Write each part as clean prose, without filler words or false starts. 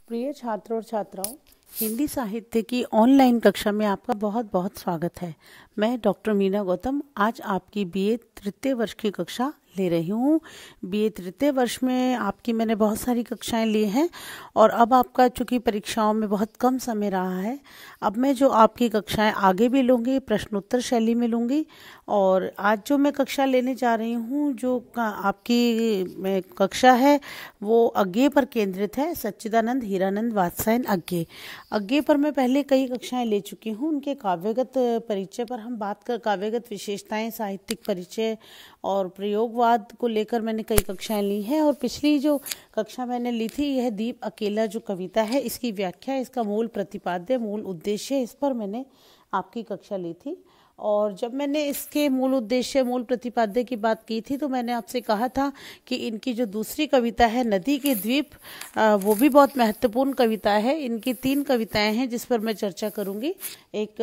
प्रिय छात्रों और छात्राओं, हिंदी साहित्य की ऑनलाइन कक्षा में आपका बहुत बहुत स्वागत है। मैं डॉक्टर मीना गौतम आज आपकी बीए तृतीय वर्ष की कक्षा ले रही हूँ। बीए तृतीय वर्ष में आपकी मैंने बहुत सारी कक्षाएं ली हैं और अब आपका चूंकि परीक्षाओं में बहुत कम समय रहा है, अब मैं जो आपकी कक्षाएं आगे भी लूँगी प्रश्नोत्तर शैली में लूँगी। और आज जो मैं कक्षा लेने जा रही हूँ, जो आपकी कक्षा है वो अज्ञेय पर केंद्रित है। सच्चिदानंद हीरानंद वात्स्यायन अज्ञेय। अज्ञेय पर मैं पहले कई कक्षाएं ले चुकी हूँ। उनके काव्यगत परिचय पर हम बात कर, काव्यगत विशेषताएं, साहित्यिक परिचय और प्रयोगवाद को लेकर मैंने कई कक्षाएं ली हैं। और पिछली जो कक्षा मैंने ली थी, यह दीप अकेला जो कविता है, इसकी व्याख्या, इसका मूल प्रतिपाद्य, मूल उद्देश्य, इस पर मैंने आपकी कक्षा ली थी। और जब मैंने इसके मूल उद्देश्य, मूल प्रतिपाद्य की बात की थी, तो मैंने आपसे कहा था कि इनकी जो दूसरी कविता है नदी के द्वीप, वो भी बहुत महत्वपूर्ण कविता है। इनकी 3 कविताएं हैं जिस पर मैं चर्चा करूंगी। एक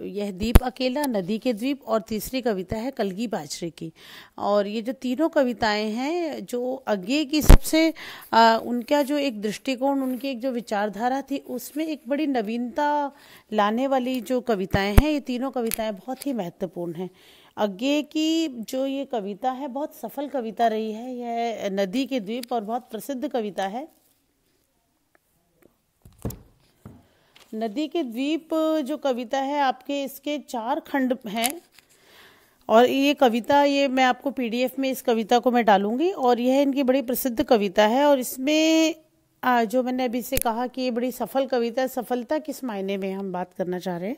यह दीप अकेला, नदी के द्वीप, और तीसरी कविता है कलगी बाजरे की। और ये जो तीनों कविताएं हैं, जो अज्ञेय की सबसे उनका जो एक दृष्टिकोण, उनकी एक जो विचारधारा थी, उसमें एक बड़ी नवीनता लाने वाली जो कविताएं हैं, ये तीनों कविताएं बहुत ही महत्वपूर्ण हैं। अज्ञेय की जो ये कविता है बहुत सफल कविता रही है। यह नदी के द्वीप और बहुत प्रसिद्ध कविता है। नदी के द्वीप जो कविता है आपके, इसके 4 खंड हैं। और ये कविता, ये मैं आपको पीडीएफ में इस कविता को मैं डालूंगी। और यह इनकी बड़ी प्रसिद्ध कविता है। और इसमें जो मैंने अभी से कहा कि ये बड़ी सफल कविता है। सफलता किस मायने में हम बात करना चाह रहे हैं।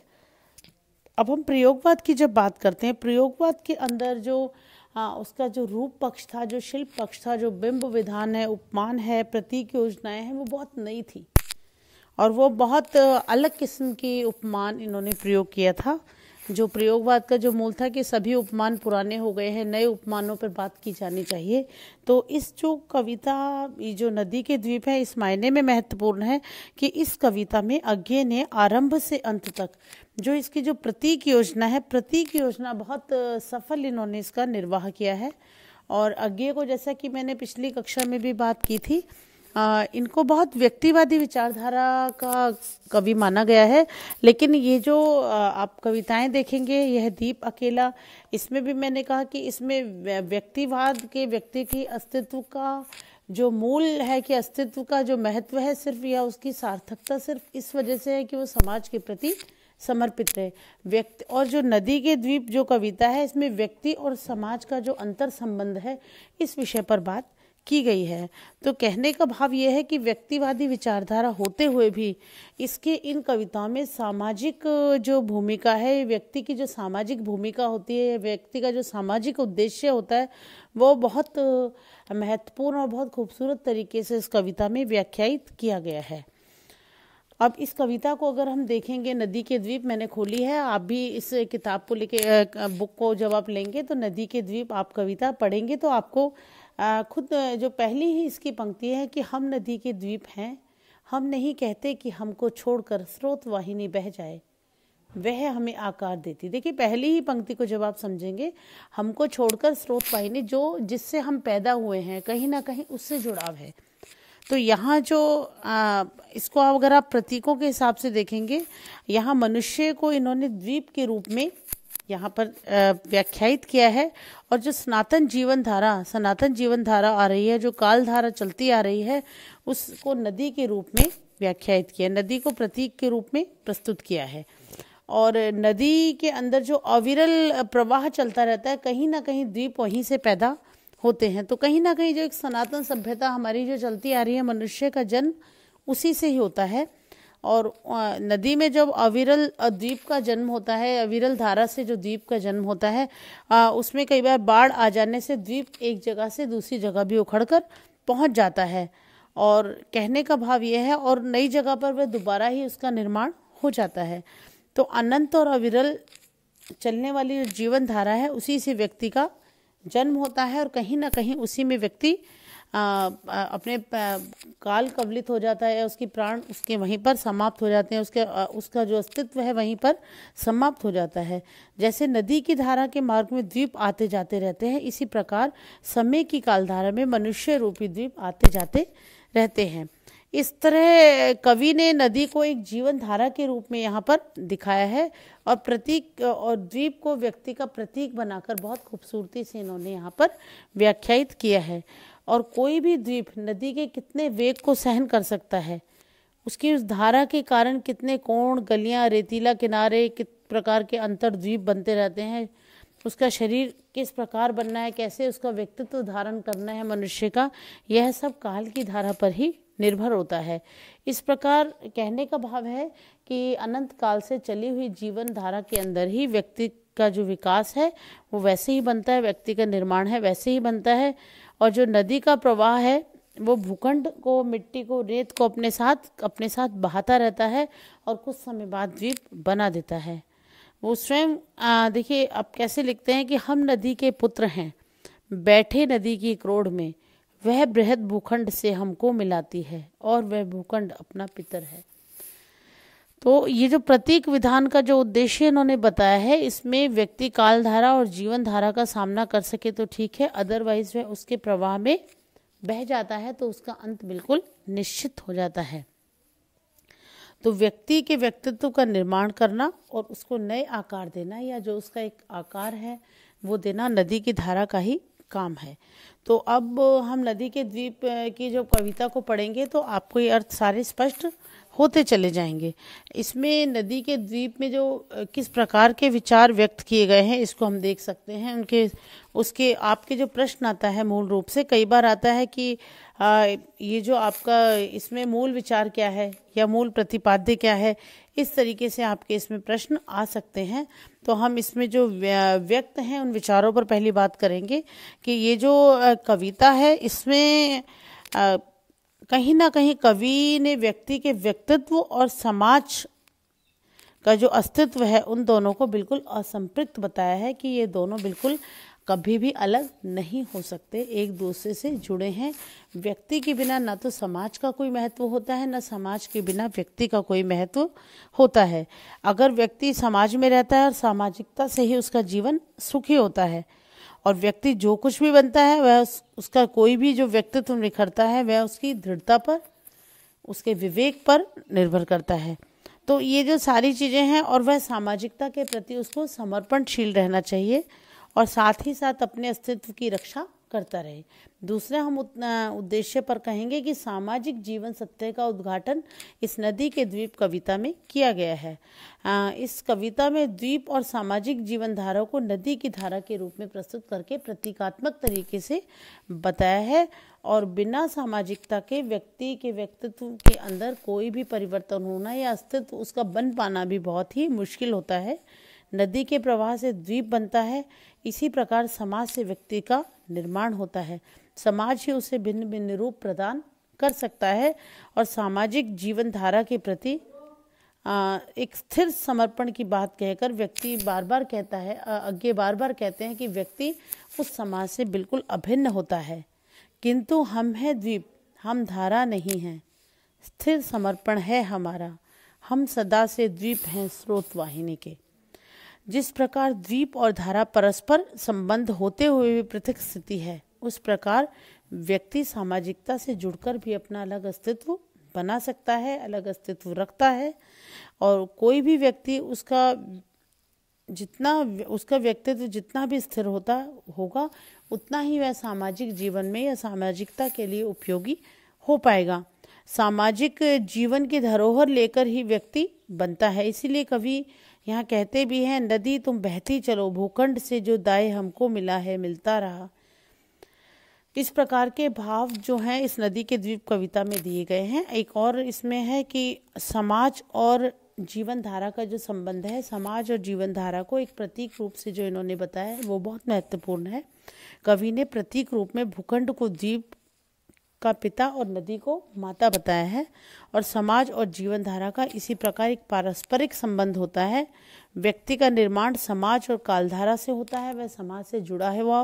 अब हम प्रयोगवाद की जब बात करते हैं, प्रयोगवाद के अंदर जो उसका जो रूप पक्ष था, जो शिल्प पक्ष था, जो बिंब विधान है, उपमान है, प्रतीक योजनाएं हैं, वो बहुत नई थी। और वो बहुत अलग किस्म की उपमान इन्होंने प्रयोग किया था। जो प्रयोगवाद का जो मूल था कि सभी उपमान पुराने हो गए हैं, नए उपमानों पर बात की जानी चाहिए। तो इस जो कविता, ये जो नदी के द्वीप है, इस मायने में महत्वपूर्ण है कि इस कविता में अज्ञेय ने आरंभ से अंत तक जो इसकी जो प्रतीक योजना है, प्रतीक योजना बहुत सफल इन्होंने इसका निर्वाह किया है। और अज्ञेय को, जैसा कि मैंने पिछली कक्षा में भी बात की थी, इनको बहुत व्यक्तिवादी विचारधारा का कवि माना गया है। लेकिन ये जो आप कविताएं देखेंगे, यह दीप अकेला, इसमें भी मैंने कहा कि इसमें व्यक्तिवाद के, व्यक्ति की अस्तित्व का जो मूल है, कि अस्तित्व का जो महत्व है, सिर्फ या उसकी सार्थकता सिर्फ इस वजह से है कि वो समाज के प्रति समर्पित रहे व्यक्ति। और जो नदी के द्वीप जो कविता है, इसमें व्यक्ति और समाज का जो अंतर संबंध है, इस विषय पर बात की गई है। तो कहने का भाव यह है कि व्यक्तिवादी विचारधारा होते हुए भी इसके इन कविताओं में सामाजिक जो भूमिका है, व्यक्ति की जो सामाजिक भूमिका होती है, व्यक्ति का जो सामाजिक उद्देश्य होता है, वो बहुत महत्वपूर्ण और बहुत खूबसूरत तरीके से इस कविता में व्याख्यायित किया गया है। अब इस कविता को अगर हम देखेंगे, नदी के द्वीप मैंने खोली है, आप भी इस किताब को लेके, बुक को जब आप लेंगे तो नदी के द्वीप आप कविता पढ़ेंगे तो आपको खुद जो पहली ही इसकी पंक्ति है कि हम नदी के द्वीप हैं, हम नहीं कहते कि हमको छोड़कर स्रोत वाहिनी बह जाए, वह हमें आकार देती। देखिए, पहली ही पंक्ति को जब आप समझेंगे, हमको छोड़कर स्रोत वाहिनी, जो जिससे हम पैदा हुए हैं, कहीं ना कहीं उससे जुड़ाव है। तो यहाँ जो इसको अगर आप प्रतीकों के हिसाब से देखेंगे, यहाँ मनुष्य को इन्होंने द्वीप के रूप में यहाँ पर व्याख्यायित किया है। और जो सनातन जीवन धारा आ रही है, जो काल धारा चलती आ रही है, उसको नदी के रूप में व्याख्यायित किया, नदी को प्रतीक के रूप में प्रस्तुत किया है। और नदी के अंदर जो अविरल प्रवाह चलता रहता है, कहीं ना कहीं द्वीप वहीं से पैदा होते हैं। तो कहीं ना कहीं जो एक सनातन सभ्यता हमारी जो चलती आ रही है, मनुष्य का जन्म उसी से ही होता है। और नदी में जब अविरल द्वीप का जन्म होता है, अविरल धारा से जो द्वीप का जन्म होता है, उसमें कई बार बाढ़ आ जाने से द्वीप एक जगह से दूसरी जगह भी उखड़कर पहुंच जाता है। और कहने का भाव यह है, और नई जगह पर वह दोबारा ही उसका निर्माण हो जाता है। तो अनंत और अविरल चलने वाली जो जीवन धारा है, उसी से व्यक्ति का जन्म होता है। और कहीं ना कहीं उसी में व्यक्ति अपने काल कवलित हो जाता है, उसकी प्राण उसके वहीं पर समाप्त हो जाते हैं, उसका जो अस्तित्व है वहीं पर समाप्त हो जाता है। जैसे नदी की धारा के मार्ग में द्वीप आते जाते रहते हैं, इसी प्रकार समय की कालधारा में मनुष्य रूपी द्वीप आते जाते रहते हैं। इस तरह कवि ने नदी को एक जीवन धारा के रूप में यहाँ पर दिखाया है और प्रतीक और द्वीप को व्यक्ति का प्रतीक बनाकर बहुत खूबसूरती से इन्होंने यहाँ पर व्याख्यायित किया है। और कोई भी द्वीप नदी के कितने वेग को सहन कर सकता है, उसकी उस धारा के कारण कितने कोण, गलियां, रेतीला किनारे, किस प्रकार के अंतर द्वीप बनते रहते हैं, उसका शरीर किस प्रकार बनना है, कैसे उसका व्यक्तित्व धारण करना है मनुष्य का, यह सब काल की धारा पर ही निर्भर होता है। इस प्रकार कहने का भाव है कि अनंत काल से चली हुई जीवन धारा के अंदर ही व्यक्ति का जो विकास है वो वैसे ही बनता है, व्यक्ति का निर्माण है वैसे ही बनता है। और जो नदी का प्रवाह है वो भूखंड को, मिट्टी को, रेत को अपने साथ बहाता रहता है और कुछ समय बाद द्वीप बना देता है। वो स्वयं देखिए आप कैसे लिखते हैं कि हम नदी के पुत्र हैं, बैठे नदी की क्रोड़ में, वह बृहद भूखंड से हमको मिलाती है और वह भूखंड अपना पितर है। तो ये जो प्रतीक विधान का जो उद्देश्य इन्होंने बताया है, इसमें व्यक्ति काल धारा और जीवन धारा का सामना कर सके तो ठीक है, अदरवाइज वह उसके प्रवाह में बह जाता है तो उसका अंत बिल्कुल निश्चित हो जाता है। तो व्यक्ति के व्यक्तित्व का निर्माण करना और उसको नए आकार देना, या जो उसका एक आकार है वो देना, नदी की धारा का ही काम है। तो अब हम नदी के द्वीप की जो कविता को पढ़ेंगे तो आपको ये अर्थ सारे स्पष्ट होते चले जाएंगे। इसमें नदी के द्वीप में जो किस प्रकार के विचार व्यक्त किए गए हैं इसको हम देख सकते हैं। उसके आपके जो प्रश्न आता है मूल रूप से कई बार आता है कि ये जो आपका इसमें मूल विचार क्या है या मूल प्रतिपाद्य क्या है, इस तरीके से आपके इसमें प्रश्न आ सकते हैं। तो हम इसमें जो व्यक्त हैं उन विचारों पर पहली बात करेंगे कि ये जो कविता है इसमें कहीं ना कहीं कवि ने व्यक्ति के व्यक्तित्व और समाज का जो अस्तित्व है उन दोनों को बिल्कुल असंपृक्त बताया है कि ये दोनों बिल्कुल कभी भी अलग नहीं हो सकते, एक दूसरे से जुड़े हैं। व्यक्ति के बिना ना तो समाज का कोई महत्व होता है, ना समाज के बिना व्यक्ति का कोई महत्व होता है। अगर व्यक्ति समाज में रहता है और सामाजिकता से ही उसका जीवन सुखी होता है, और व्यक्ति जो कुछ भी बनता है वह उसका कोई भी जो व्यक्तित्व निखरता है वह उसकी दृढ़ता पर, उसके विवेक पर निर्भर करता है। तो ये जो सारी चीज़ें हैं, और वह सामाजिकता के प्रति उसको समर्पणशील रहना चाहिए और साथ ही साथ अपने अस्तित्व की रक्षा करता रहे। दूसरा हम उद्देश्य पर कहेंगे कि सामाजिक जीवन सत्य का उद्घाटन इस नदी के द्वीप कविता में किया गया है। इस कविता में द्वीप और सामाजिक जीवन धारा को नदी की धारा के रूप में प्रस्तुत करके प्रतीकात्मक तरीके से बताया है, और बिना सामाजिकता के व्यक्ति के व्यक्तित्व के अंदर कोई भी परिवर्तन होना या अस्तित्व उसका बन पाना भी बहुत ही मुश्किल होता है। नदी के प्रवाह से द्वीप बनता है, इसी प्रकार समाज से व्यक्ति का निर्माण होता है। समाज ही उसे भिन्न भिन्न रूप प्रदान कर सकता है, और सामाजिक जीवन धारा के प्रति एक स्थिर समर्पण की बात कहकर व्यक्ति बार बार कहता है, आगे बार बार कहते हैं कि व्यक्ति उस समाज से बिल्कुल अभिन्न होता है। किंतु हम हैं द्वीप, हम धारा नहीं हैं, स्थिर समर्पण है हमारा, हम सदा से द्वीप हैं स्रोत वाहिनी के। जिस प्रकार द्वीप और धारा परस्पर संबंध होते हुए भी पृथक स्थिति है, उस प्रकार व्यक्ति सामाजिकता से जुड़कर भी अपना अलग अस्तित्व बना सकता है, अलग अस्तित्व रखता है। और कोई भी व्यक्ति उसका व्यक्तित्व जितना भी स्थिर होगा उतना ही वह सामाजिक जीवन में या सामाजिकता के लिए उपयोगी हो पाएगा। सामाजिक जीवन की धरोहर लेकर ही व्यक्ति बनता है। इसीलिए कवि यहाँ कहते भी हैं, नदी तुम बहती चलो, भूखंड से जो दाए हमको मिला है मिलता रहा। इस प्रकार के भाव जो हैं इस नदी के द्वीप कविता में दिए गए हैं। एक और इसमें है कि समाज और जीवन धारा का जो संबंध है, समाज और जीवन धारा को एक प्रतीक रूप से जो इन्होंने बताया है वो बहुत महत्वपूर्ण है। कवि ने प्रतीक रूप में भूखंड को द्वीप का पिता और नदी को माता बताया है, और समाज और जीवन धारा का इसी प्रकार एक पारस्परिक संबंध होता है। व्यक्ति का निर्माण समाज और कालधारा से होता है, वह समाज से जुड़ा हुआ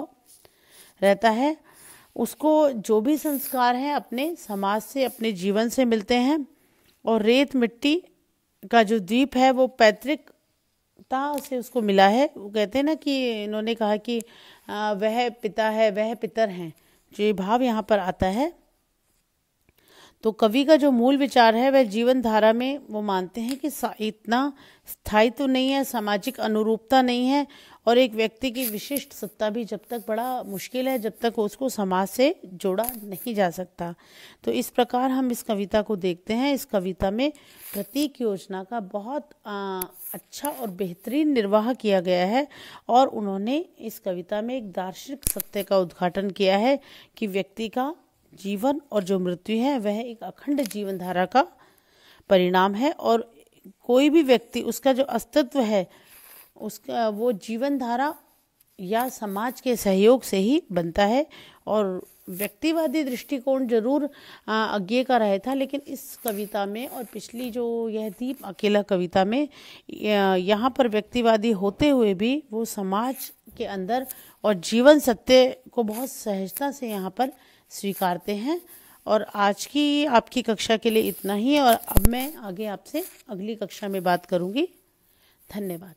रहता है। उसको जो भी संस्कार हैं अपने समाज से, अपने जीवन से मिलते हैं। और रेत मिट्टी का जो द्वीप है वो पैतृकता से उसको मिला है। वो कहते हैं ना कि इन्होंने कहा कि वह पिता है, वह पितर हैं, जो ये भाव यहाँ पर आता है। तो कवि का जो मूल विचार है वह जीवन धारा में वो मानते हैं कि इतना स्थायित्व नहीं है, सामाजिक अनुरूपता नहीं है और एक व्यक्ति की विशिष्ट सत्ता भी जब तक बड़ा मुश्किल है, जब तक उसको समाज से जोड़ा नहीं जा सकता। तो इस प्रकार हम इस कविता को देखते हैं। इस कविता में प्रतीक योजना का बहुत अच्छा और बेहतरीन निर्वाह किया गया है और उन्होंने इस कविता में एक दार्शनिक सत्य का उद्घाटन किया है कि व्यक्ति का जीवन और जो मृत्यु है वह एक अखंड जीवन धारा का परिणाम है और कोई भी व्यक्ति उसका जो अस्तित्व है उसका वो जीवन धारा या समाज के सहयोग से ही बनता है। और व्यक्तिवादी दृष्टिकोण जरूर आगे का रहा था, लेकिन इस कविता में और पिछली जो यह दीप अकेला कविता में यहाँ पर व्यक्तिवादी होते हुए भी वो समाज के अंदर और जीवन सत्य को बहुत सहजता से यहाँ पर स्वीकारते हैं। और आज की आपकी कक्षा के लिए इतना ही और अब मैं आगे आपसे अगली कक्षा में बात करूँगी। धन्यवाद।